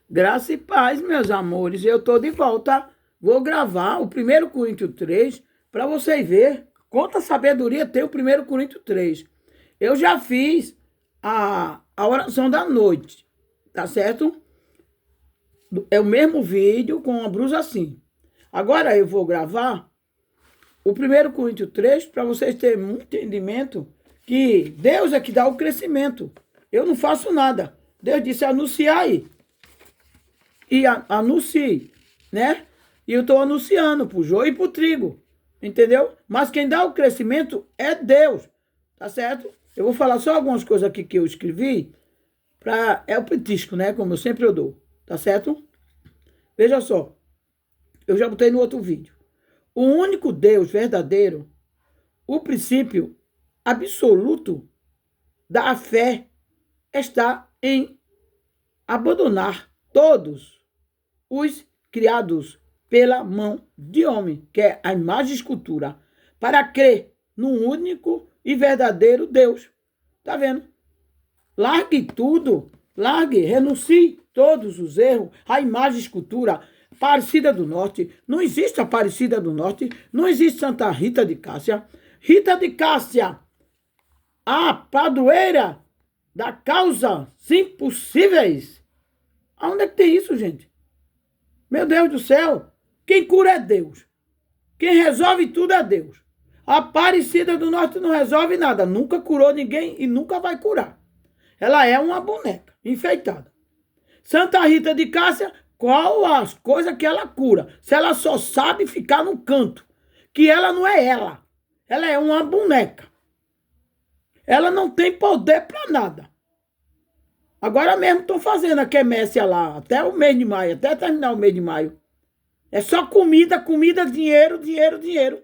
Graça e paz, meus amores. Eu tô de volta. Vou gravar o 1 Coríntios 3 para vocês verem quanta sabedoria tem o 1 Coríntios 3. Eu já fiz a oração da noite, tá certo? É o mesmo vídeo com a blusa assim. Agora eu vou gravar o 1 Coríntios 3 para vocês terem um entendimento que Deus é que dá o crescimento. Eu não faço nada. Deus disse anunciar aí. E anuncie, né? E eu estou anunciando pro joio e pro trigo, entendeu? Mas quem dá o crescimento é Deus, tá certo? Eu vou falar só algumas coisas aqui que eu escrevi, é o petisco, né? Como eu sempre dou, tá certo? Veja só, eu já botei no outro vídeo. O único Deus verdadeiro, o princípio absoluto da fé está em abandonar todos os criados pela mão de homem, que é a imagem e escultura, para crer no único e verdadeiro Deus. Tá vendo? Largue tudo, renuncie todos os erros, a imagem e escultura, Aparecida do Norte, não existe Aparecida do Norte, não existe Santa Rita de Cássia. Rita de Cássia, a padroeira da causa impossíveis. Aonde é que tem isso, gente? Meu Deus do céu, quem cura é Deus. Quem resolve tudo é Deus. A Aparecida do Norte não resolve nada, nunca curou ninguém e nunca vai curar. Ela é uma boneca enfeitada. Santa Rita de Cássia, qual as coisas que ela cura? Se ela só sabe ficar no canto, que ela não é ela. Ela é uma boneca. Ela não tem poder para nada. Agora mesmo estou fazendo a quermesse lá, até o mês de maio, até terminar o mês de maio. É só comida, comida, dinheiro, dinheiro, dinheiro.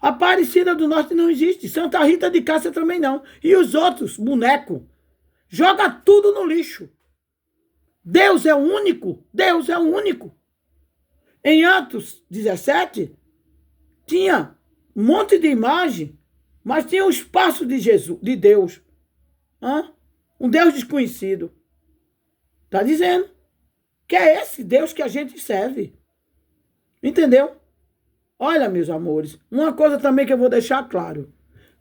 Aparecida do Norte não existe. Santa Rita de Cássia também não. E os outros, boneco, joga tudo no lixo. Deus é o único. Deus é o único. Em Atos 17, tinha um monte de imagem, mas tinha o espaço de Jesus, de Deus. Um Deus desconhecido. Está dizendo que é esse Deus que a gente serve. Entendeu? Olha, meus amores, uma coisa também que eu vou deixar claro.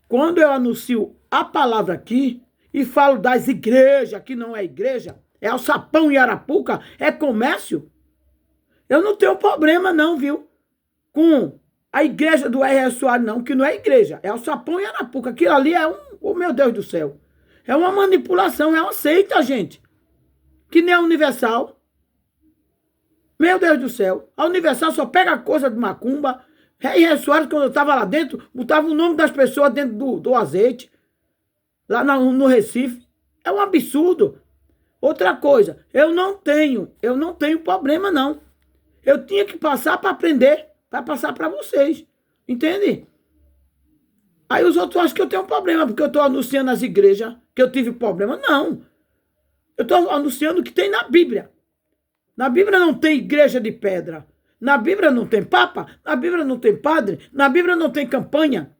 Quando eu anuncio a palavra aqui e falo das igrejas, que não é igreja, é alçapão e arapuca, é comércio, eu não tenho problema não, viu? Com a igreja do R.R. Soares, não, que não é igreja, é alçapão e arapuca. Aquilo ali é oh meu Deus do céu, é uma manipulação, é uma seita, gente, que nem a Universal. Meu Deus do céu, a Universal só pega coisa de macumba. R.R. Soares, quando eu estava lá dentro, botava o nome das pessoas dentro do azeite, lá no Recife. É um absurdo. Outra coisa, eu não tenho problema, não. Eu tinha que passar para aprender, para passar para vocês. Entende? Aí os outros acham que eu tenho problema, porque eu estou anunciando as igrejas que eu tive problema. Não. Eu estou anunciando o que tem na Bíblia. Na Bíblia não tem igreja de pedra. Na Bíblia não tem papa. Na Bíblia não tem padre. Na Bíblia não tem campanha.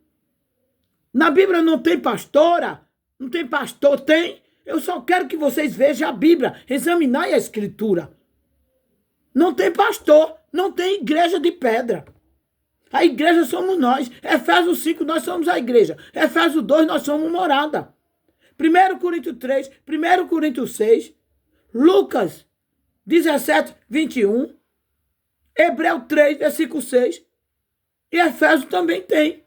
Na Bíblia não tem pastora. Não tem pastor. Tem. Eu só quero que vocês vejam a Bíblia. Examinai a Escritura. Não tem pastor. Não tem igreja de pedra. A igreja somos nós. Efésios 5, nós somos a igreja. Efésios 2, nós somos morada. 1 Coríntios 3, 1 Coríntios 6, Lucas 17, 21, Hebreu 3, versículo 6, e Efésios também tem.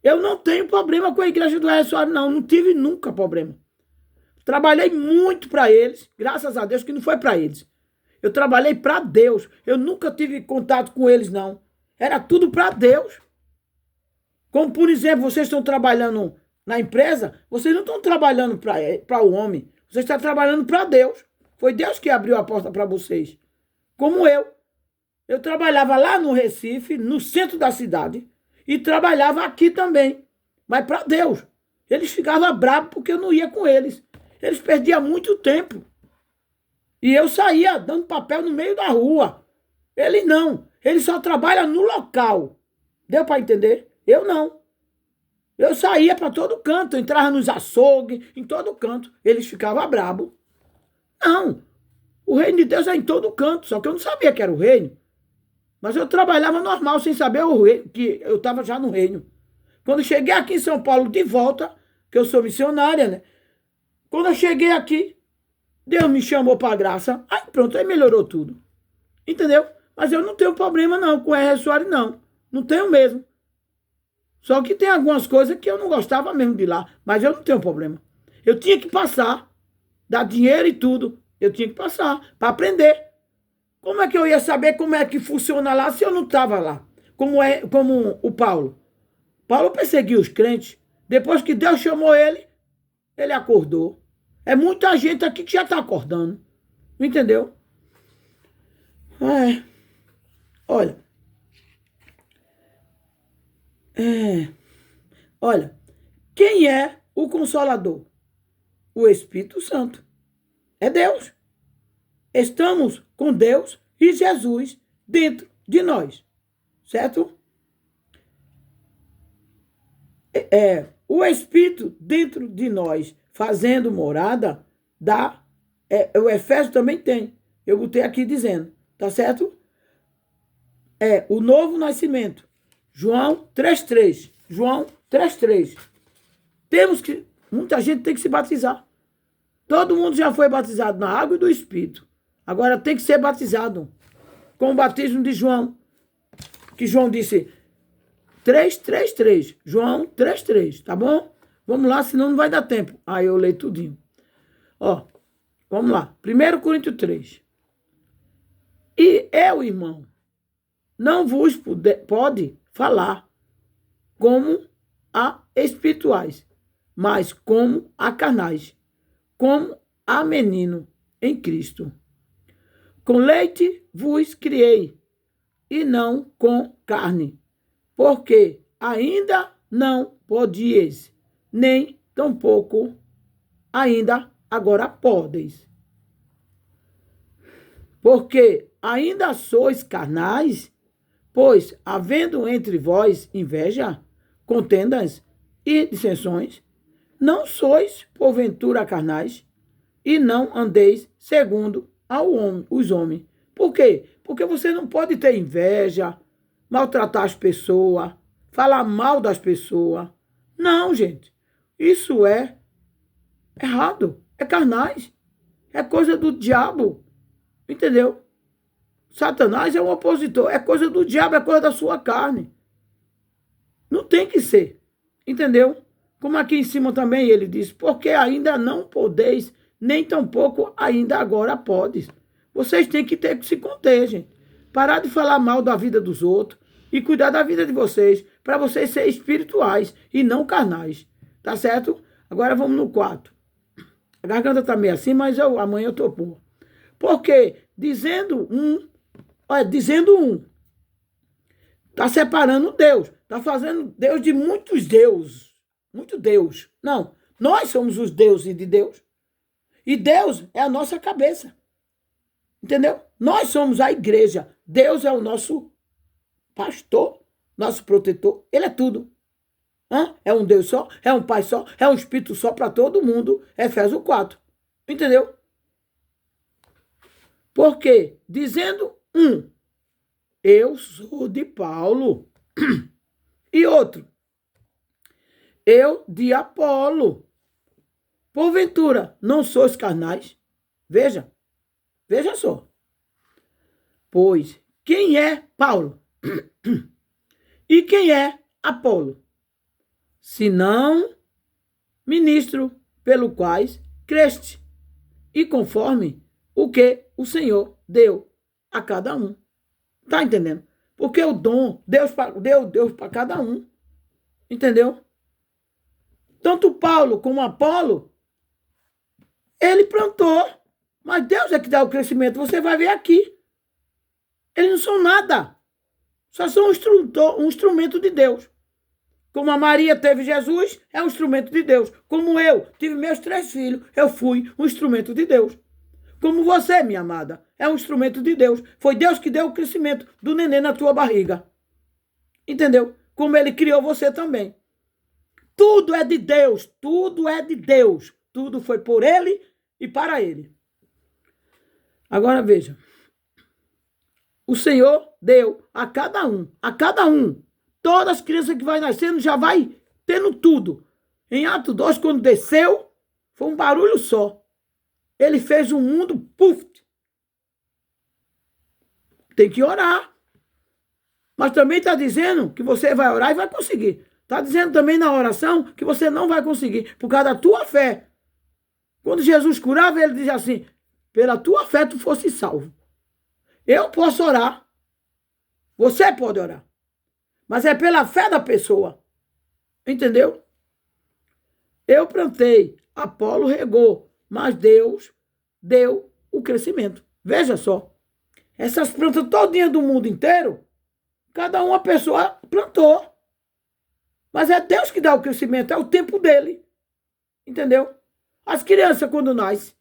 Eu não tenho problema com a igreja do R.R. Soares, não tive nunca problema. Trabalhei muito para eles, graças a Deus que não foi para eles. Eu trabalhei para Deus, eu nunca tive contato com eles, não. Era tudo para Deus. Como, por exemplo, vocês estão trabalhando na empresa, vocês não estão trabalhando para o homem, vocês estão trabalhando para Deus. Foi Deus que abriu a porta para vocês. Como eu. Eu trabalhava lá no Recife, no centro da cidade, e trabalhava aqui também. Mas para Deus. Eles ficavam bravos porque eu não ia com eles. Eles perdiam muito tempo. E eu saía dando papel no meio da rua. Ele não. Ele só trabalha no local. Deu para entender? Eu não. Eu saía para todo canto, entrava nos açougues, em todo canto. Eles ficavam bravos. Não, O reino de Deus é em todo canto, só que eu não sabia que era o reino. Mas eu trabalhava normal, sem saber o reino, que eu estava já no reino. Quando eu cheguei aqui em São Paulo de volta, que eu sou missionária, né? Quando eu cheguei aqui, Deus me chamou para a graça. Aí pronto, aí melhorou tudo. Entendeu? Mas eu não tenho problema não com o R. Soares, não. Não tenho mesmo. Só que tem algumas coisas que eu não gostava mesmo de lá. Mas eu não tenho problema. Eu tinha que passar. Dar dinheiro e tudo. Eu tinha que passar para aprender. Como é que eu ia saber como é que funciona lá se eu não estava lá? Como o Paulo. Paulo perseguiu os crentes. Depois que Deus chamou ele, ele acordou. É muita gente aqui que já está acordando. Entendeu? É. Olha. Olha. Quem é o Consolador? O Espírito Santo. É Deus. Estamos com Deus e Jesus dentro de nós. Certo? O Espírito dentro de nós, fazendo morada, o Efésio também tem. Eu botei aqui dizendo, tá certo? O novo nascimento. João 3,3. João 3,3. Muita gente tem que se batizar. Todo mundo já foi batizado na água e do Espírito. Agora tem que ser batizado com o batismo de João. Que João disse 3,3. João 3,3. Tá bom? Vamos lá, senão não vai dar tempo. Aí eu leio tudinho. Ó, vamos lá. 1 Coríntios 3. E eu, irmão, não vos pode falar como a espirituais, mas como a carnais, como a menino em Cristo. Com leite vos criei, e não com carne, porque ainda não podieis, nem tampouco ainda agora podeis. Porque ainda sois carnais, pois, havendo entre vós inveja, contendas e dissensões, não sois, porventura, carnais, e não andeis segundo os homens. Por quê? Porque você não pode ter inveja, maltratar as pessoas, falar mal das pessoas. Não, gente. Isso é errado. É carnais. É coisa do diabo. Entendeu? Satanás é um opositor. É coisa do diabo, é coisa da sua carne. Não tem que ser. Entendeu? Como aqui em cima também ele diz, porque ainda não podeis, nem tampouco ainda agora podes. Vocês têm que ter que se conter, gente. Parar de falar mal da vida dos outros e cuidar da vida de vocês, para vocês serem espirituais e não carnais. Tá certo? Agora vamos no 4. A garganta tá meio assim, mas amanhã eu tô boa. Porque dizendo um, tá separando Deus, tá fazendo Deus de muitos deuses. Muito Deus. Não, nós somos os deuses de Deus. E Deus é a nossa cabeça. Entendeu? Nós somos a igreja. Deus é o nosso pastor, nosso protetor. Ele é tudo. É um Deus só, é um Pai só, é um Espírito só para todo mundo. Efésios 4. Entendeu? Porque, dizendo eu sou de Paulo. E outro, eu de Apolo. Porventura, não sois carnais? Veja só. Pois, quem é Paulo? E quem é Apolo? Senão ministro pelo quais creste, e conforme o que o Senhor deu a cada um. Tá entendendo? Porque o dom, Deus deu para cada um. Entendeu? Tanto Paulo como Apolo, ele plantou, mas Deus é que dá o crescimento. Você vai ver aqui. Eles não são nada. Só são um instrumento de Deus. Como a Maria teve Jesus, é um instrumento de Deus. Como eu tive meus 3 filhos, eu fui um instrumento de Deus. Como você, minha amada, é um instrumento de Deus. Foi Deus que deu o crescimento do neném na tua barriga. Entendeu? Como ele criou você também. Tudo é de Deus. Tudo é de Deus. Tudo foi por ele e para ele. Agora veja. O Senhor deu a cada um. Todas as crianças que vai nascendo já vai tendo tudo. Em Atos 2, quando desceu, foi um barulho só. Ele fez um mundo, puf. Tem que orar. Mas também está dizendo que você vai orar e vai conseguir. Está dizendo também na oração que você não vai conseguir, por causa da tua fé. Quando Jesus curava, ele dizia assim, pela tua fé tu fosse salvo. Eu posso orar. Você pode orar. Mas é pela fé da pessoa. Entendeu? Eu plantei, Apolo regou, mas Deus deu o crescimento. Veja só. Essas plantas todinhas do mundo inteiro, cada uma pessoa plantou. Mas é Deus que dá o crescimento, é o tempo dele. Entendeu? As crianças, quando nascem,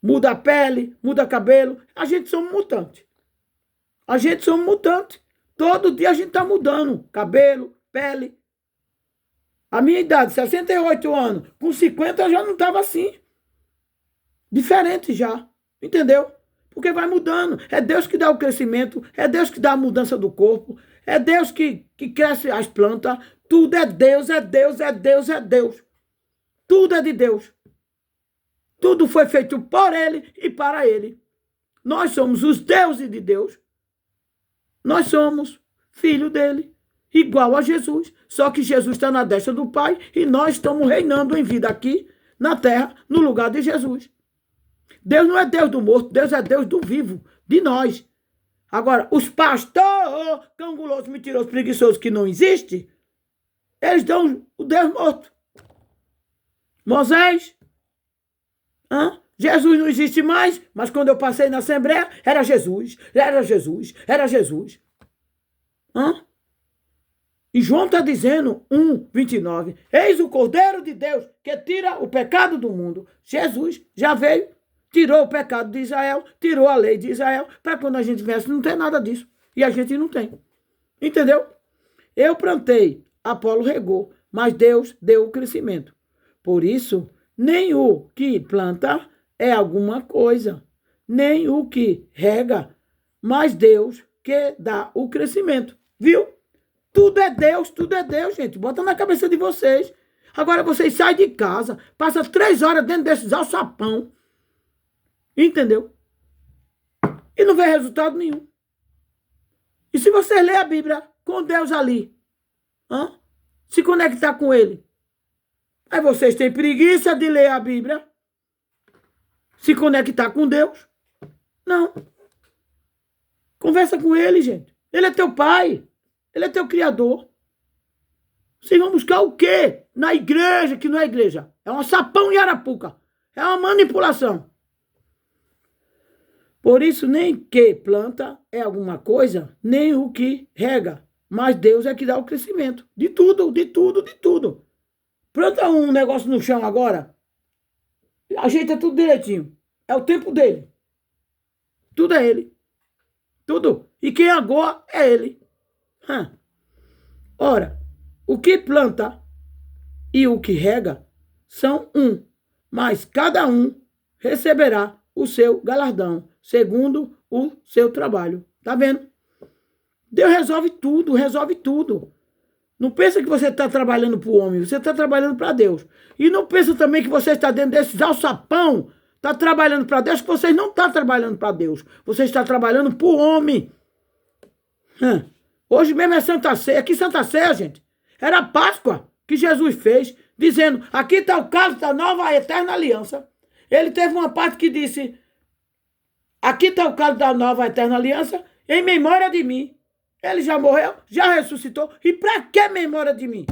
muda a pele, muda o cabelo. A gente somos mutantes. A gente somos mutantes. Todo dia a gente está mudando. Cabelo, pele. A minha idade, 68 anos, com 50 eu já não estava assim. Diferente já. Entendeu? Porque vai mudando. É Deus que dá o crescimento. É Deus que dá a mudança do corpo. É Deus que cresce as plantas. Tudo é Deus, é Deus, é Deus, é Deus. Tudo é de Deus. Tudo foi feito por Ele e para Ele. Nós somos os deuses de Deus. Nós somos filho dele, igual a Jesus. Só que Jesus está na destra do Pai e nós estamos reinando em vida aqui na terra, no lugar de Jesus. Deus não é Deus do morto, Deus é Deus do vivo, de nós. Agora, os pastores, cangulosos, mentirosos, preguiçosos que não existem, eles dão o Deus morto. Moisés, Jesus não existe mais, mas quando eu passei na Assembleia, era Jesus, era Jesus, era Jesus. E João está dizendo, 1:29, eis o Cordeiro de Deus que tira o pecado do mundo. Jesus já veio, tirou o pecado de Israel, tirou a lei de Israel, para quando a gente viesse não tem nada disso. E a gente não tem. Entendeu? Eu plantei, Apolo regou, mas Deus deu o crescimento. Por isso, nem o que planta é alguma coisa, nem o que rega, mas Deus que dá o crescimento. Viu? Tudo é Deus, gente. Bota na cabeça de vocês. Agora vocês saem de casa, passam 3 horas dentro desses alçapão. Entendeu? E não vê resultado nenhum. E se você ler a Bíblia com Deus ali, se conectar com Ele, aí vocês têm preguiça de ler a Bíblia, se conectar com Deus? Não. Conversa com Ele, gente. Ele é teu pai. Ele é teu criador. Vocês vão buscar o quê? Na igreja, que não é igreja. É um sapão e arapuca. É uma manipulação. Por isso, nem que planta é alguma coisa, nem o que rega. Mas Deus é que dá o crescimento. De tudo, de tudo, de tudo. Planta um negócio no chão agora. Ajeita tudo direitinho. É o tempo dele. Tudo é ele. Tudo. E quem agora é ele. Ora, o que planta e o que rega são um, mas cada um receberá o seu galardão, segundo o seu trabalho. Tá vendo? Deus resolve tudo, resolve tudo. Não pensa que você está trabalhando para o homem, você está trabalhando para Deus. E não pensa também que você está dentro desses alçapão, está trabalhando para Deus, que você não está trabalhando para Deus. Você está trabalhando para o homem. Hoje mesmo é Santa Ceia. Aqui Santa Ceia, gente, era a Páscoa que Jesus fez, dizendo, aqui está o caso da nova eterna aliança. Ele teve uma parte que disse, aqui está o caso da nova eterna aliança, em memória de mim. Ele já morreu, já ressuscitou. E para que memória de mim?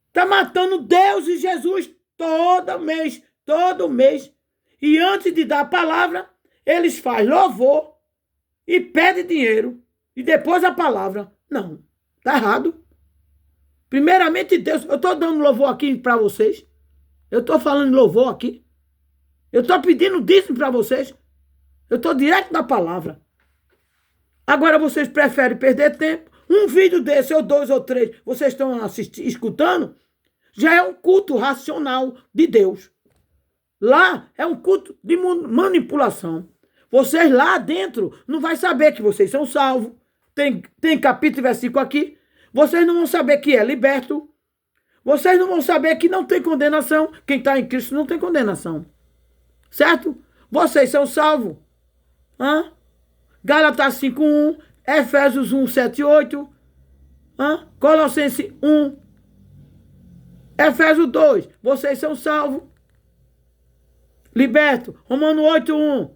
Está matando Deus e Jesus todo mês. E antes de dar a palavra, eles fazem louvor e pedem dinheiro. E depois a palavra. Não, está errado. Primeiramente Deus, eu estou dando louvor aqui para vocês. Eu estou falando louvor aqui. Eu estou pedindo dízimo para vocês. Eu estou direto na palavra. Agora vocês preferem perder tempo. Um vídeo desse, ou 2 ou 3, vocês estão escutando, já é um culto racional de Deus. Lá é um culto de manipulação. Vocês lá dentro não vai saber que vocês são salvos. Tem capítulo e versículo aqui. Vocês não vão saber que é liberto. Vocês não vão saber que não tem condenação. Quem está em Cristo não tem condenação. Certo? Vocês são salvos. Hã? Gálatas 5:1, Efésios 1:7-8, Colossenses 1, Efésios 2, vocês são salvos. Liberto. Romanos 8:1.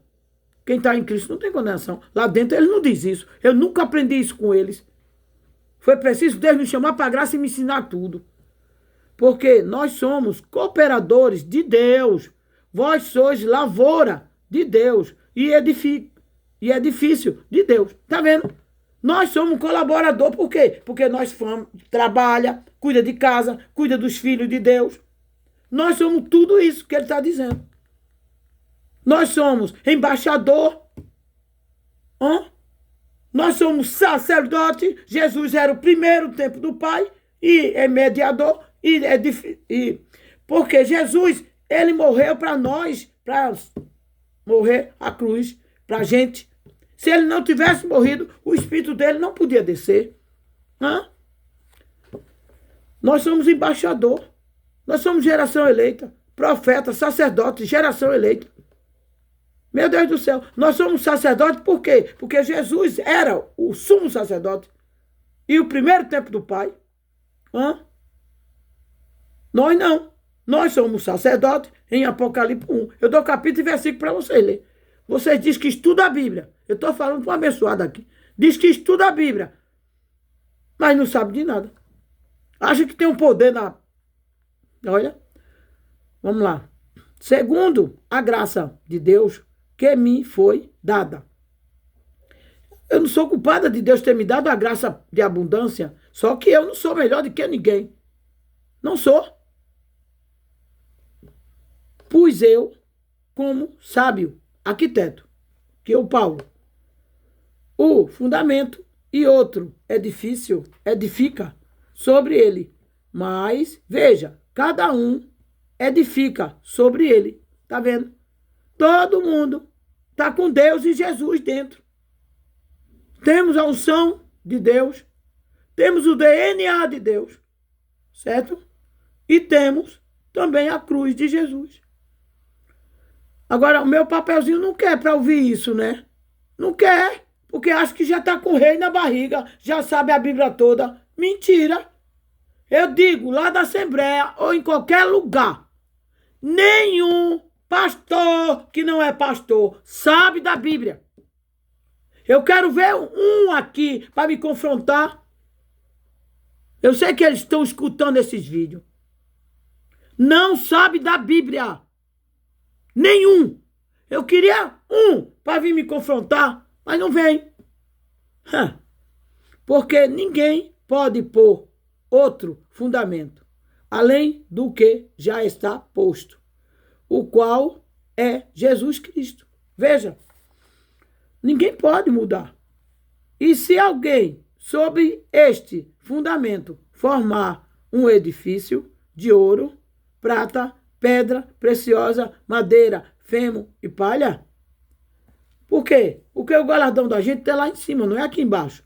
Quem está em Cristo não tem condenação. Lá dentro eles não dizem isso. Eu nunca aprendi isso com eles. Foi preciso Deus me chamar para a graça e me ensinar tudo. Porque nós somos cooperadores de Deus. Vós sois lavoura de Deus. E edifício de Deus. Tá vendo? Nós somos colaborador. Por quê? Porque nós trabalha, cuida de casa, cuida dos filhos de Deus. Nós somos tudo isso que ele está dizendo. Nós somos embaixador. Nós somos sacerdote. Jesus era o primeiro templo do Pai e é mediador. Porque Jesus, ele morreu para nós, para morrer a cruz, para a gente. Se ele não tivesse morrido, o espírito dele não podia descer. Nós somos embaixador. Nós somos geração eleita, profeta, sacerdote, geração eleita. Meu Deus do céu, nós somos sacerdotes por quê? Porque Jesus era o sumo sacerdote e o primeiro templo do Pai. Nós não. Nós somos sacerdotes em Apocalipse 1. Eu dou capítulo e versículo para vocês lerem. Vocês dizem que estuda a Bíblia. Eu estou falando para um abençoado aqui. Diz que estuda a Bíblia, mas não sabe de nada. Acha que tem um poder na... Olha, vamos lá. Segundo a graça de Deus que me foi dada. Eu não sou culpada de Deus ter me dado a graça de abundância, só que eu não sou melhor do que ninguém. Não sou. Pus eu como sábio, arquiteto, que é o Paulo, o fundamento e outro edifício edifica sobre ele. Mas, veja, cada um edifica sobre ele. Tá vendo? Todo mundo está com Deus e Jesus dentro. Temos a unção de Deus. Temos o DNA de Deus. Certo? E temos também a cruz de Jesus. Agora, o meu papelzinho não quer para ouvir isso, né? Não quer, porque acha que já está com o rei na barriga, já sabe a Bíblia toda. Mentira. Eu digo, lá da Assembleia ou em qualquer lugar, nenhum pastor que não é pastor sabe da Bíblia. Eu quero ver um aqui para me confrontar. Eu sei que eles estão escutando esses vídeos. Não sabe da Bíblia. Nenhum. Eu queria um para vir me confrontar, mas não vem. Porque ninguém pode pôr outro fundamento, além do que já está posto, o qual é Jesus Cristo. Veja, ninguém pode mudar. E se alguém, sobre este fundamento, formar um edifício de ouro, prata, pedra preciosa, madeira, feno e palha? Por quê? Porque o galardão da gente está lá em cima, não é aqui embaixo.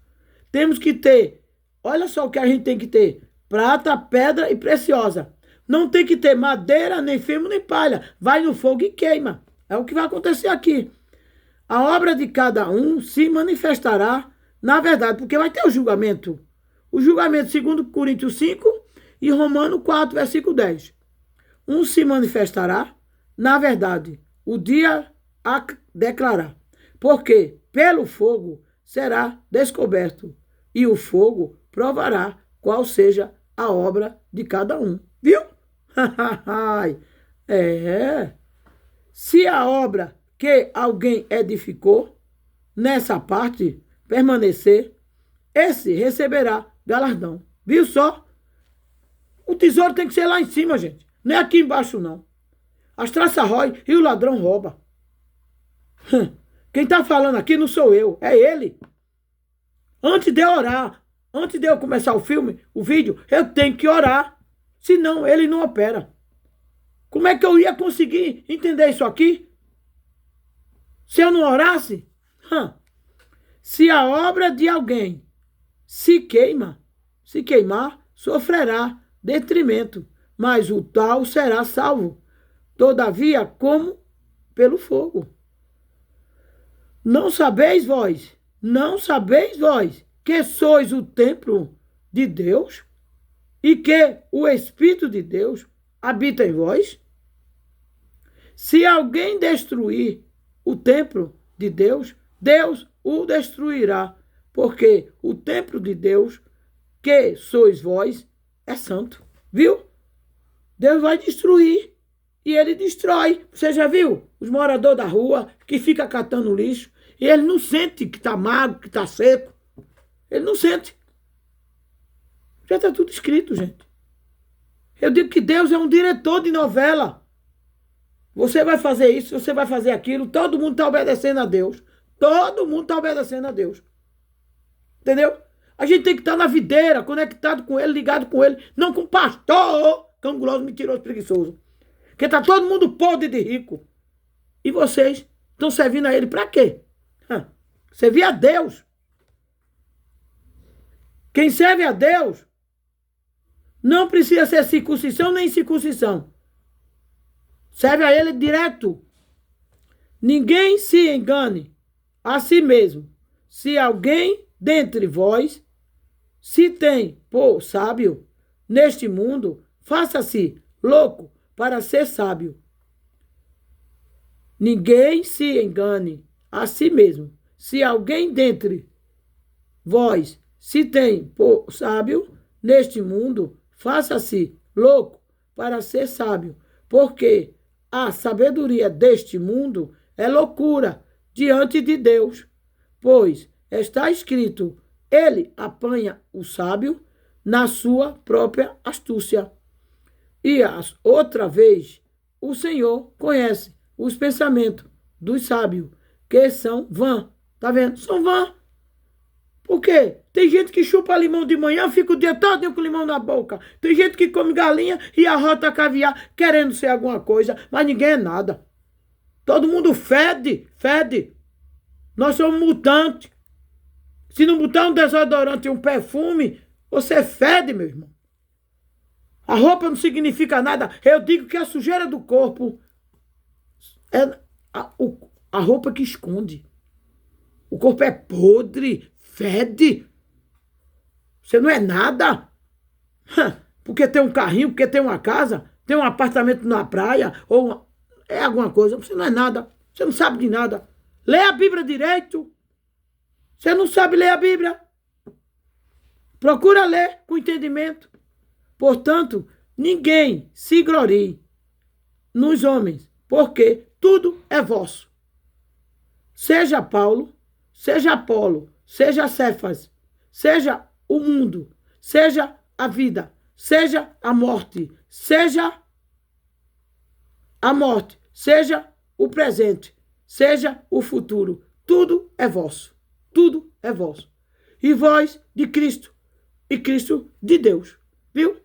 Temos que ter, olha só o que a gente tem que ter: prata, pedra e preciosa. Não tem que ter madeira, nem feno, nem palha. Vai no fogo e queima. É o que vai acontecer aqui. A obra de cada um se manifestará na verdade, porque vai ter o julgamento. O julgamento segundo Coríntios 5 e Romanos 4, versículo 10. Um se manifestará na verdade, o dia a declarar. Porque pelo fogo será descoberto, e o fogo provará qual seja a obra de cada um. Viu? Se a obra que alguém edificou nessa parte permanecer, esse receberá galardão. Viu só? O tesouro tem que ser lá em cima, gente. Não é aqui embaixo, não. As traças rói e o ladrão rouba. Quem está falando aqui não sou eu, é ele. Antes de eu orar, antes de eu começar o filme, o vídeo, eu tenho que orar. Senão ele não opera. Como é que eu ia conseguir entender isso aqui? Se eu não orasse? Se a obra de alguém se queimar, sofrerá detrimento, mas o tal será salvo. Todavia, como pelo fogo. Não sabeis vós, que sois o templo de Deus e que o Espírito de Deus habita em vós? Se alguém destruir o templo de Deus, Deus o destruirá, porque o templo de Deus, que sois vós, é santo. Viu? Deus vai destruir e ele destrói. Você já viu os moradores da rua que ficam catando lixo e ele não sente que está magro, que está seco? Ele não sente. Já está tudo escrito, gente. Eu digo que Deus é um diretor de novela. Você vai fazer isso, você vai fazer aquilo, todo mundo está obedecendo a Deus. Todo mundo está obedecendo a Deus. Entendeu? A gente tem que estar na videira, conectado com ele, ligado com ele, não com o pastor, canguloso, mentiroso, preguiçoso. Porque está todo mundo podre de rico. E vocês estão servindo a ele para quê? Servir a Deus. Quem serve a Deus não precisa ser circuncisão nem incircuncisão. Serve a ele direto. Ninguém se engane a si mesmo. Se alguém dentre vós se tem por sábio neste mundo, faça-se louco para ser sábio. Ninguém se engane a si mesmo. Se alguém dentre vós se tem por sábio neste mundo, faça-se louco para ser sábio, porque a sabedoria deste mundo é loucura diante de Deus, pois está escrito, ele apanha o sábio na sua própria astúcia. E outra vez, o Senhor conhece os pensamentos dos sábios, que são vã. Tá vendo? São vã. Por quê? Tem gente que chupa limão de manhã, fica o dia todo com limão na boca. Tem gente que come galinha e arrota caviar, querendo ser alguma coisa, mas ninguém é nada. Todo mundo fede. Nós somos mutantes. Se não botar um desodorante e um perfume, você fede, meu irmão. A roupa não significa nada. Eu digo que a sujeira do corpo é a roupa que esconde. O corpo é podre, fede. Você não é nada. Porque tem um carrinho, porque tem uma casa, tem um apartamento na praia, ou é alguma coisa. Você não é nada. Você não sabe de nada. Lê a Bíblia direito. Você não sabe ler a Bíblia. Procura ler com entendimento. Portanto, ninguém se glorie nos homens, porque tudo é vosso. Seja Paulo, seja Apolo, seja Cefas, seja o mundo, seja a vida, seja a morte, seja o presente, seja o futuro. Tudo é vosso. Tudo é vosso. E vós de Cristo, e Cristo de Deus. Viu?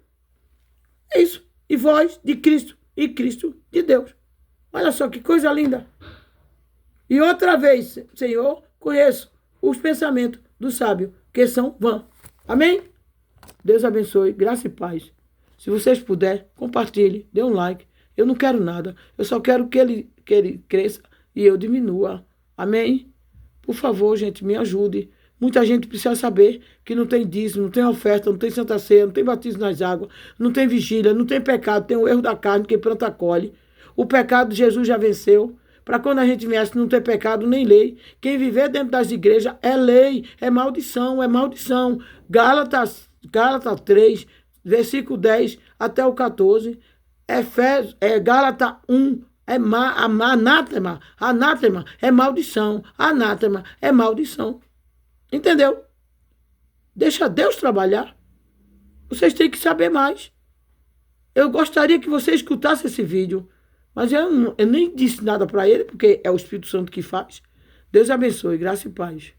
É isso. E vós de Cristo, e Cristo de Deus. Olha só que coisa linda. E outra vez, Senhor, conheço os pensamentos do sábio, que são vã. Amém? Deus abençoe, graça e paz. Se vocês puderem, compartilhe, dê um like. Eu não quero nada. Eu só quero que ele cresça e eu diminua. Amém? Por favor, gente, me ajude. Muita gente precisa saber que não tem dízimo, não tem oferta, não tem santa ceia, não tem batismo nas águas, não tem vigília, não tem pecado, tem o erro da carne, que planta colhe. O pecado Jesus já venceu. Para quando a gente viesse não ter pecado nem lei. Quem viver dentro das igrejas é lei, é maldição, é maldição. Gálatas 3, versículo 10 até o 14. Gálatas 1, anátema. Anátema é maldição. Anátema é maldição. Entendeu? Deixa Deus trabalhar. Vocês têm que saber mais. Eu gostaria que você escutasse esse vídeo. Mas eu nem disse nada para ele, porque é o Espírito Santo que faz. Deus abençoe, graça e paz.